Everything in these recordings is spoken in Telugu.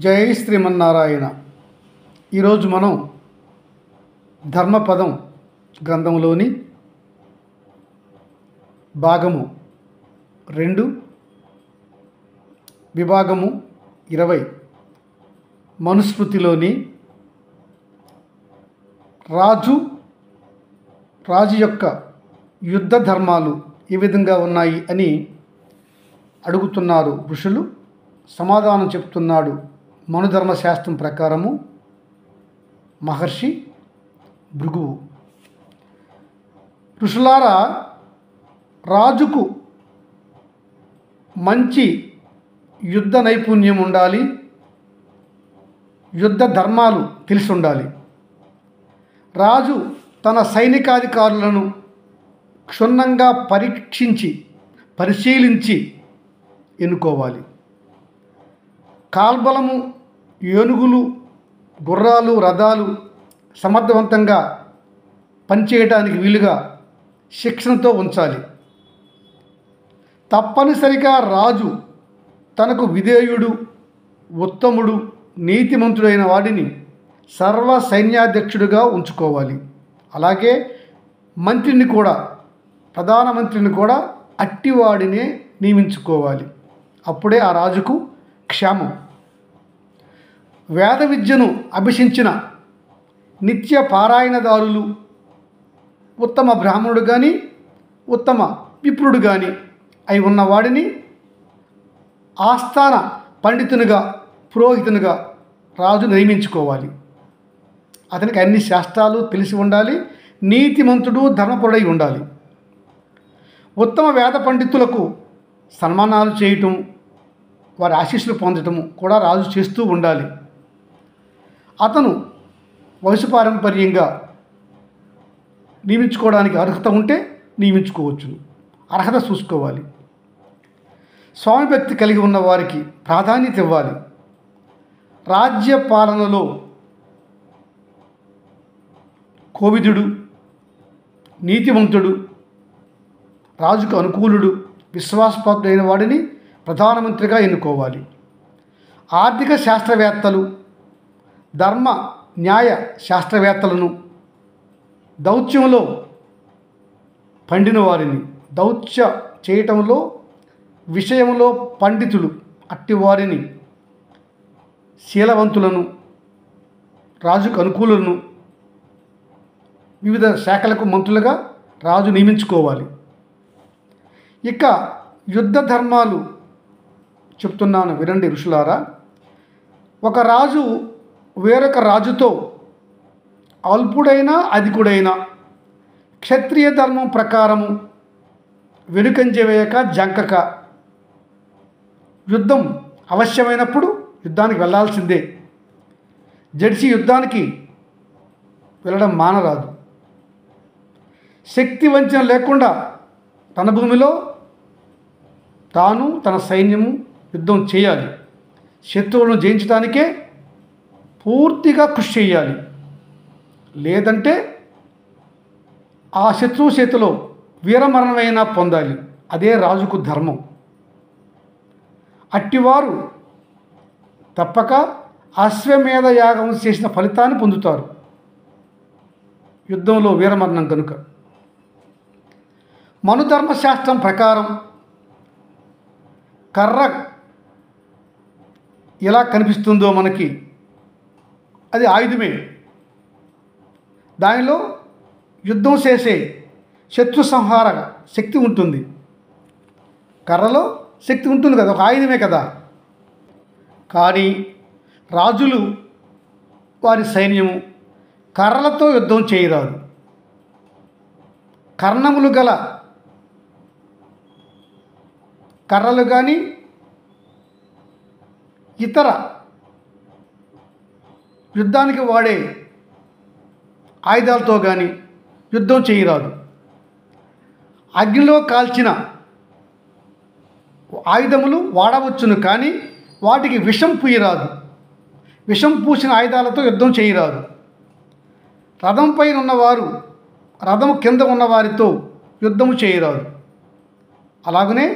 జై శ్రీమన్నారాయణ. ఈరోజు మనం ధర్మపదం గ్రంథంలోని భాగము 2 విభాగము 20 మనుస్మృతిలోని రాజు యొక్క యుద్ధ ధర్మాలు ఏ విధంగా ఉన్నాయి అని అడుగుతున్నారు ఋషులు. సమాధానం చెప్తున్నాడు మనుధర్మశాస్త్రం ప్రకారము మహర్షి భృగువు. ఋషులారా, రాజుకు మంచి యుద్ధ నైపుణ్యం ఉండాలి, యుద్ధ ధర్మాలు తెలిసి ఉండాలి. రాజు తన సైనికాధికారులను క్షుణ్ణంగా పరిశీలించి ఎన్నుకోవాలి. కాల్బలము, ఏనుగులు, గుర్రాలు, రథాలు సమర్థవంతంగా పనిచేయడానికి వీలుగా శిక్షణతో ఉంచాలి. తప్పనిసరిగా రాజు తనకు విధేయుడు, ఉత్తముడు, నీతిమంతుడైన వాడిని సర్వ సైన్యాధ్యక్షుడిగా ఉంచుకోవాలి. అలాగే మంత్రిని కూడా, ప్రధానమంత్రిని కూడా అట్టివాడినే నియమించుకోవాలి. అప్పుడే ఆ రాజుకు క్షేమం. వేద విద్యను అభ్యసించిన నిత్య పారాయణదారులు, ఉత్తమ బ్రాహ్మణుడు కానీ ఉత్తమ విప్రుడు కానీ అయి ఉన్నవాడిని ఆస్థాన పండితునిగా, పురోహితునిగా రాజు నియమించుకోవాలి. అతనికి అన్ని శాస్త్రాలు తెలిసి ఉండాలి, నీతిమంతుడు, ధర్మపరుడై ఉండాలి. ఉత్తమ వేద పండితులకు సన్మానాలు చేయటం, వారి ఆశీస్సులు పొందటము కూడా రాజు చేస్తూ ఉండాలి. అతను వంశపారంపర్యంగా నియమించుకోవడానికి అర్హత ఉంటే నియమించుకోవచ్చు. అర్హత చూసుకోవాలి. స్వామి భక్తి కలిగి ఉన్న వారికి ప్రాధాన్యత ఇవ్వాలి. రాజ్య పాలనలో కోవిదుడు, నీతివంతుడు, రాజుకు అనుకూలుడు, విశ్వాసపాత్రుడైన వాడిని ప్రధానమంత్రిగా ఎన్నుకోవాలి. ఆర్థిక శాస్త్రవేత్తలు, ధర్మ న్యాయ శాస్త్రవేత్తలను, దౌత్యంలో పండిన వారిని, దౌత్య చేయటంలో విషయంలో పండితులు అట్టివారిని, శీలవంతులను, రాజుకు అనుకూలను వివిధ శాఖలకు మంత్రులుగా రాజు నియమించుకోవాలి. ఇక యుద్ధ ధర్మాలు చెప్తున్నాను వినండి ఋషులారా. ఒక రాజు వేరొక రాజుతో అల్పుడైనా అధికుడైనా క్షత్రియ ధర్మం ప్రకారము వెనుకంజ వేయక జంకక యుద్ధం అవశ్యమైనప్పుడు యుద్ధానికి వెళ్ళాల్సిందే. జడిసి యుద్ధానికి వెళ్ళడం మానరాదు. శక్తి వంచన లేకుండా తన భూమిలో తాను, తన సైన్యము యుద్ధం చేయాలి. శత్రువులను జయించడానికే పూర్తిగా కృషి చేయాలి. లేదంటే ఆ శత్రువు చేతిలో వీరమరణమైనా పొందాలి. అదే రాజుకు ధర్మం. అట్టివారు తప్పక అశ్వమేధ యాగం చేసిన ఫలితాన్ని పొందుతారు. యుద్ధంలో వీరమరణం కనుక. మనుధర్మశాస్త్రం ప్రకారం కర్ర ఎలా కనిపిస్తుందో మనకి, అది ఆయుధమే. దానిలో యుద్ధం చేసే శత్రు సంహార శక్తి ఉంటుంది. కర్రలో శక్తి ఉంటుంది కదా, ఒక ఆయుధమే కదా. కానీ రాజులు, వారి సైన్యము కర్రలతో యుద్ధం చేయరాదు. కర్ణములు గల కర్రలు కానీ ఇతర యుద్ధానికి వాడే ఆయుధాలతో కానీ యుద్ధం చేయరాదు. అగ్నిలో కాల్చిన ఆయుధములు వాడవచ్చును, కానీ వాటికి విషం పూయరాదు. విషం పూసిన ఆయుధాలతో యుద్ధం చేయరాదు. రథం పైన ఉన్నవారు రథము కింద ఉన్నవారితో యుద్ధము చేయరాదు. అలాగనే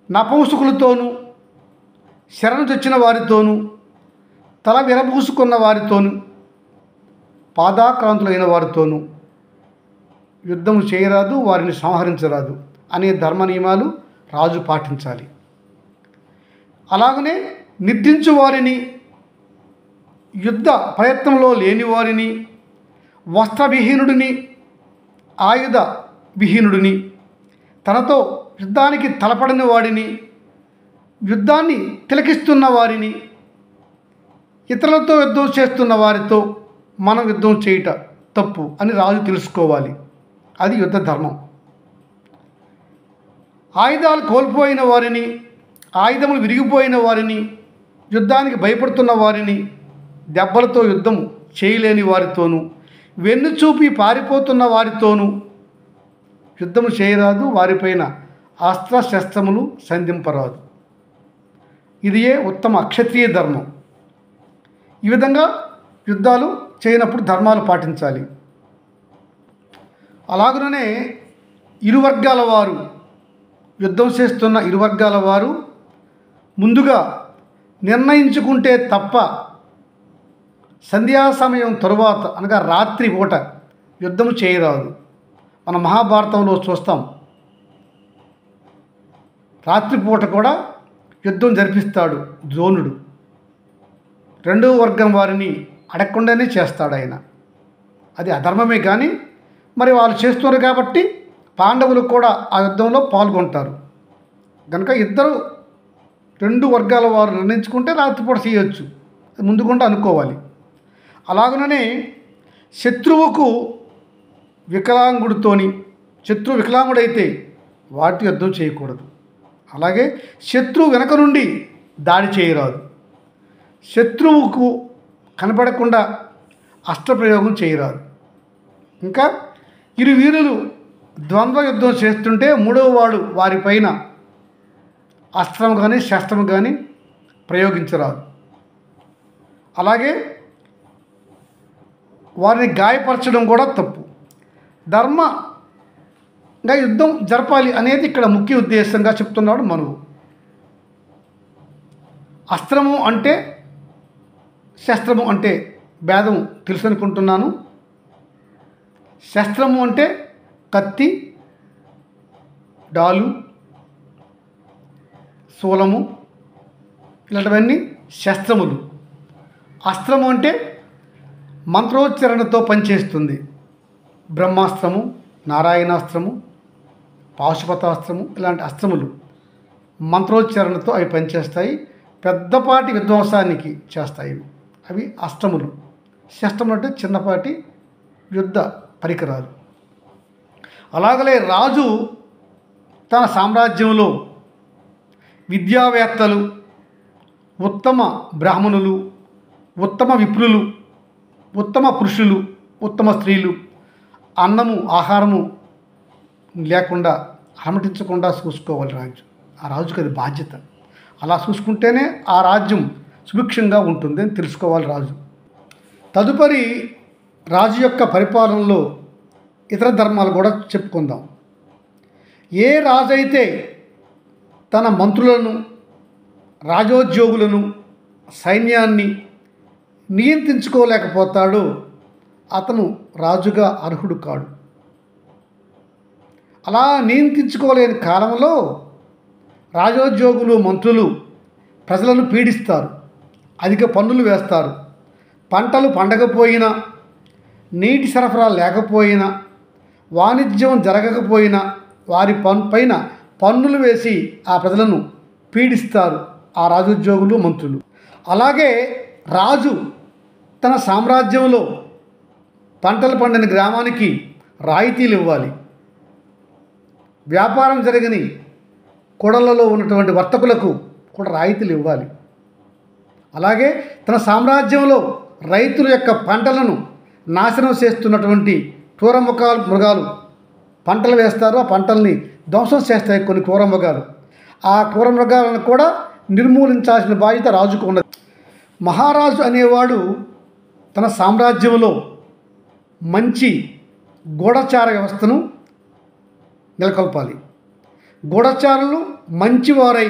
నపుంసకులతోనూ శరణు తెచ్చిన వారితోనూ, తల విరబూసుకున్న వారితోనూ, పాదాక్రాంతులైన వారితోనూ యుద్ధం చేయరాదు, వారిని సంహరించరాదు అనే ధర్మ నియమాలు రాజు పాటించాలి. అలాగనే నిద్రించు వారిని, యుద్ధ ప్రయత్నంలో లేని వారిని, వస్త్రవిహీనుడిని, ఆయుధ విహీనుడిని, తనతో యుద్ధానికి తలపడని వాడిని, యుద్ధాన్ని తిలకిస్తున్న వారిని, ఇతరులతో యుద్ధం చేస్తున్న వారితో మనం యుద్ధం చేయుట తప్పు అని రాజు తెలుసుకోవాలి. అది యుద్ధ ధర్మం. ఆయుధాలు కోల్పోయిన వారిని, ఆయుధములు విరిగిపోయిన వారిని, యుద్ధానికి భయపడుతున్న వారిని, దెబ్బలతో యుద్ధం చేయలేని వారితోనూ, వెన్ను చూపి పారిపోతున్న వారితోనూ యుద్ధము చేయరాదు, వారిపైన అస్త్రశస్త్రములు సంధింపరాదు. ఇదియే ఉత్తమ క్షత్రియ ధర్మం. ఈ విధంగా యుద్ధాలు చేయనప్పుడు ధర్మాలు పాటించాలి. అలాగనే ఇరు వర్గాల వారు, యుద్ధం చేస్తున్న ఇరు వర్గాల వారు ముందుగా నిర్ణయించుకుంటే తప్ప సంధ్యా సమయం తరువాత అనగా రాత్రి పూట యుద్ధం చేయరాదు. మన మహాభారతంలో చూస్తాం, రాత్రిపూట కూడా యుద్ధం జరిపిస్తాడు ద్రోణుడు. రెండవ వర్గం వారిని అడగకుండానే చేస్తాడు ఆయన. అది అధర్మమే, కానీ మరి వాళ్ళు చేస్తున్నారు కాబట్టి పాండవులు కూడా ఆ యుద్ధంలో పాల్గొంటారు. కనుక ఇద్దరు రెండు వర్గాల వారు నిర్ణయించుకుంటే రాత్రిపూట చేయొచ్చు, ముందుకుండా అనుకోవాలి. అలాగనే శత్రువుకు వికలాంగుడితోని, శత్రువు వికలాంగుడైతే వాటితో యుద్ధం చేయకూడదు. అలాగే శత్రువు వెనక నుండి దాడి చేయరాదు. శత్రువుకు కనపడకుండా అస్త్రప్రయోగం చేయరాదు. ఇంకా ఇరు వీరులు ద్వంద్వ యుద్ధం చేస్తుంటే మూడవ వాడు వారిపైన అస్త్రం కానీ శస్త్రం కానీ ప్రయోగించరాదు. అలాగే వారిని గాయపరచడం కూడా తప్పు. ధర్మంగా యుద్ధం జరపాలి అనేది ఇక్కడ ముఖ్య ఉద్దేశంగా చెప్తున్నాడు మనువు. అస్త్రము అంటే శస్త్రము అంటే భేదం తెలుసు అనుకుంటున్నాను. శస్త్రము అంటే కత్తి, డాలు, శూలము ఇలాంటివన్నీ శస్త్రములు. అస్త్రము అంటే మంత్రోచ్చరణతో పనిచేస్తుంది. బ్రహ్మాస్త్రము, నారాయణాస్త్రము, పాశుపతాస్త్రము ఇలాంటి అస్త్రములు మంత్రోచ్చరణతో అవి పనిచేస్తాయి. పెద్దపాటి విధ్వంసానికి చేస్తాయి. అవి అస్త్రములు. శస్త్రములు అంటే చిన్నపాటి యుద్ధ పరికరాలు. అలాగలే రాజు తన సామ్రాజ్యంలో విద్యావేత్తలు, ఉత్తమ బ్రాహ్మణులు, ఉత్తమ విప్రులు, ఉత్తమ పురుషులు, ఉత్తమ స్త్రీలు అన్నము ఆహారము లేకుండా అలమటించకుండా చూసుకోవాలి రాజు. ఆ రాజుకి అది బాధ్యత. అలా చూసుకుంటేనే ఆ రాజ్యం సుభిక్షంగా ఉంటుంది అని తెలుసుకోవాలి రాజు. తదుపరి రాజు యొక్క పరిపాలనలో ఇతర ధర్మాలు కూడా చెప్పుకుందాం. ఏ రాజు అయితే తన మంత్రులను, రాజోద్యోగులను, సైన్యాన్ని నియంత్రించుకోలేకపోతాడో అతను రాజుగా అర్హుడు కాడు. అలా నియంత్రించుకోలేని కాలంలో రాజోద్యోగులు, మంత్రులు ప్రజలను పీడిస్తారు, అధిక పన్నులు వేస్తారు. పంటలు పండకపోయినా, నీటి సరఫరా లేకపోయినా, వాణిజ్యం జరగకపోయినా వారి పైన పన్నులు వేసి ఆ ప్రజలను పీడిస్తారు ఆ రాజోద్యోగులు, మంత్రులు. అలాగే రాజు తన సామ్రాజ్యంలో పంటలు పండిన గ్రామానికి రాయితీలు ఇవ్వాలి. వ్యాపారం జరగని కొడలలో ఉన్నటువంటి వర్తకులకు కూడా రాయితీలు ఇవ్వాలి. అలాగే తన సామ్రాజ్యంలో రైతుల యొక్క పంటలను నాశనం చేస్తున్నటువంటి క్రూర మృగాలు పంటలు వేస్తారు. ఆ పంటల్ని ధ్వంసం చేస్తాయి కొన్ని క్రూర మృగాలు. ఆ క్రూర మృగాలను కూడా నిర్మూలించాల్సిన బాధ్యత రాజుకు ఉన్నది. మహారాజు అనేవాడు తన సామ్రాజ్యంలో మంచి గూఢచార వ్యవస్థను నెలకొల్పాలి. గూఢచారులు మంచివారై,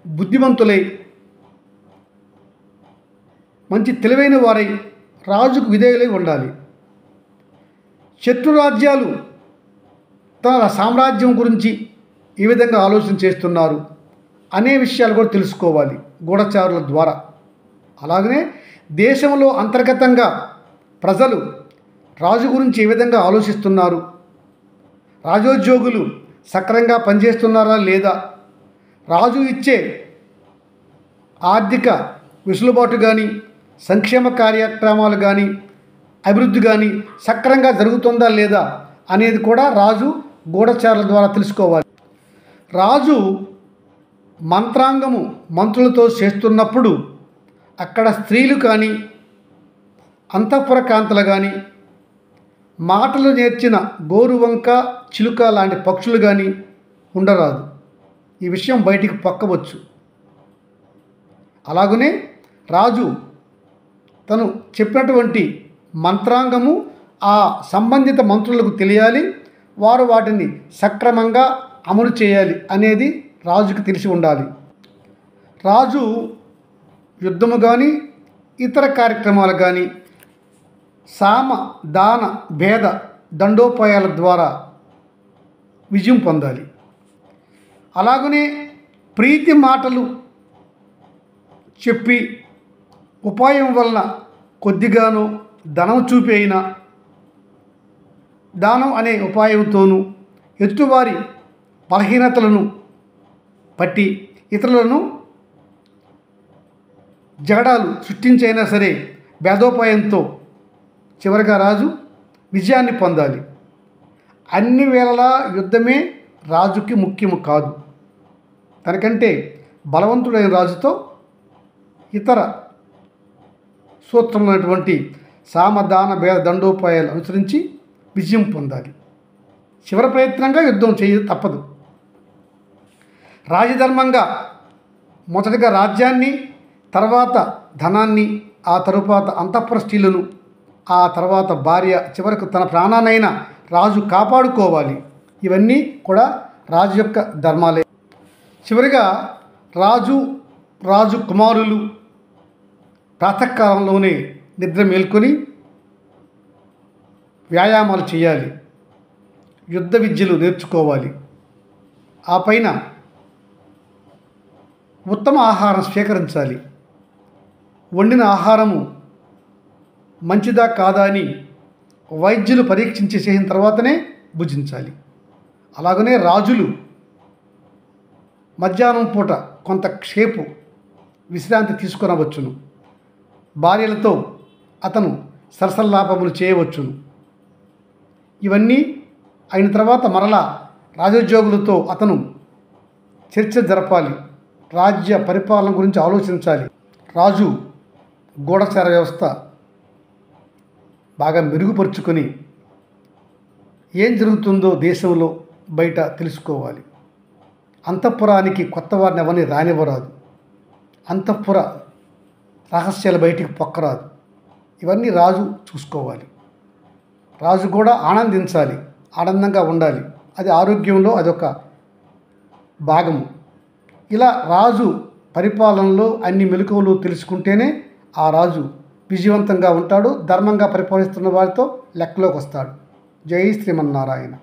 బుద్ధిమంతులై, మంచి తెలివైన వారై రాజుకు విధేయులై ఉండాలి. శత్రు రాజ్యాలు తన సామ్రాజ్యం గురించి ఏ విధంగా ఆలోచన చేస్తున్నారు అనే విషయాలు కూడా తెలుసుకోవాలి గూఢచారుల ద్వారా. అలాగనే దేశంలో అంతర్గతంగా ప్రజలు రాజు గురించి ఏ విధంగా ఆలోచిస్తున్నారు, రాజోద్యోగులు సక్రమంగా పనిచేస్తున్నారా లేదా, రాజు ఇచ్చే ఆర్థిక వెసులుబాటు కానీ, సంక్షేమ కార్యక్రమాలు కానీ, అభివృద్ధి కానీ సక్రమంగా జరుగుతుందా లేదా అనేది కూడా రాజు గూఢచారుల ద్వారా తెలుసుకోవాలి. రాజు మంత్రాంగము మంత్రులతో చేస్తున్నప్పుడు అక్కడ స్త్రీలు కానీ, అంతఃపుర కాంతలు కానీ, మాటలు నేర్చిన గోరువంక, చిలుక లాంటి పక్షులు కానీ ఉండరాదు. ఈ విషయం బయటికి పొక్కవచ్చు. అలాగనే రాజు తను చెప్పినటువంటి మంత్రాంగము ఆ సంబంధిత మంత్రులకు తెలియాలి, వారు వాటిని సక్రమంగా అమలు చేయాలి అనేది రాజుకు తెలిసి ఉండాలి. రాజు యుద్ధము కానీ ఇతర కార్యక్రమాలు కానీ సామ దాన భేద దండోపాయాల ద్వారా విజయం పొందాలి. అలాగనే ప్రీతి మాటలు చెప్పి ఉపాయం వలన కొద్దిగానో ధనం చూపి అయినా దానం అనే ఉపాయంతోనూ ఎదుటివారి బలహీనతలను పట్టి ఇతరులను జగడాలు సృష్టించైనా సరే భేదోపాయంతో చివరిగా రాజు విజయాన్ని పొందాలి. అన్ని వేళలా యుద్ధమే రాజుకి ముఖ్యము కాదు. తనకంటే బలవంతుడైన రాజుతో ఇతర సూత్రమైనటువంటి సామదాన భేద దండోపాయాలు అనుసరించి విజయం పొందాలి. చివరి ప్రయత్నంగా యుద్ధం చేయ తప్పదు. రాజధర్మంగా మొదటగా రాజ్యాన్ని, తర్వాత ధనాన్ని, ఆ తరువాత అంతఃపుర స్త్రీలను, ఆ తర్వాత భార్య, చివరకు తన ప్రాణాన్నైనా రాజు కాపాడుకోవాలి. ఇవన్నీ కూడా రాజు యొక్క ధర్మాలే. చివరిగా రాజు కుమారులు ప్రాతకాలంలోనే నిద్ర మేల్కొని వ్యాయామాలు చేయాలి, యుద్ధ విద్యలు నేర్చుకోవాలి. ఆ పైన ఉత్తమ ఆహారం స్వీకరించాలి. వండిన ఆహారము మంచిదా కాదా అని వైద్యులు పరీక్షించి చేసిన తర్వాతనే భుజించాలి. అలాగనే రాజులు మధ్యాహ్నం పూట కొంతసేపు విశ్రాంతి తీసుకొనవచ్చును. భార్యలతో అతను సరసల్లాపములు చేయవచ్చును. ఇవన్నీ అయిన తర్వాత మరలా రాజోద్యోగులతో అతను చర్చ జరపాలి, రాజ్య పరిపాలన గురించి ఆలోచించాలి. రాజు గూఢచార వ్యవస్థ బాగా మెరుగుపరుచుకొని ఏం జరుగుతుందో దేశంలో బయట తెలుసుకోవాలి. అంతఃపురానికి కొత్త వారిని ఎవరిని రానివ్వరాదు. అంతఃపుర రహస్యాలు బయటికి పొక్కరాదు. ఇవన్నీ రాజు చూసుకోవాలి. రాజు కూడా ఆనందించాలి, ఆనందంగా ఉండాలి. అది ఆరోగ్యంలో అదొక భాగము. ఇలా రాజు పరిపాలనలో అన్ని మెలకువలు తెలుసుకుంటేనే ఆ రాజు విజయవంతంగా ఉంటాడు, ధర్మంగా పరిపాలిస్తున్న వారితో లెక్కలోకి వస్తాడు. జై శ్రీమన్నారాయణ.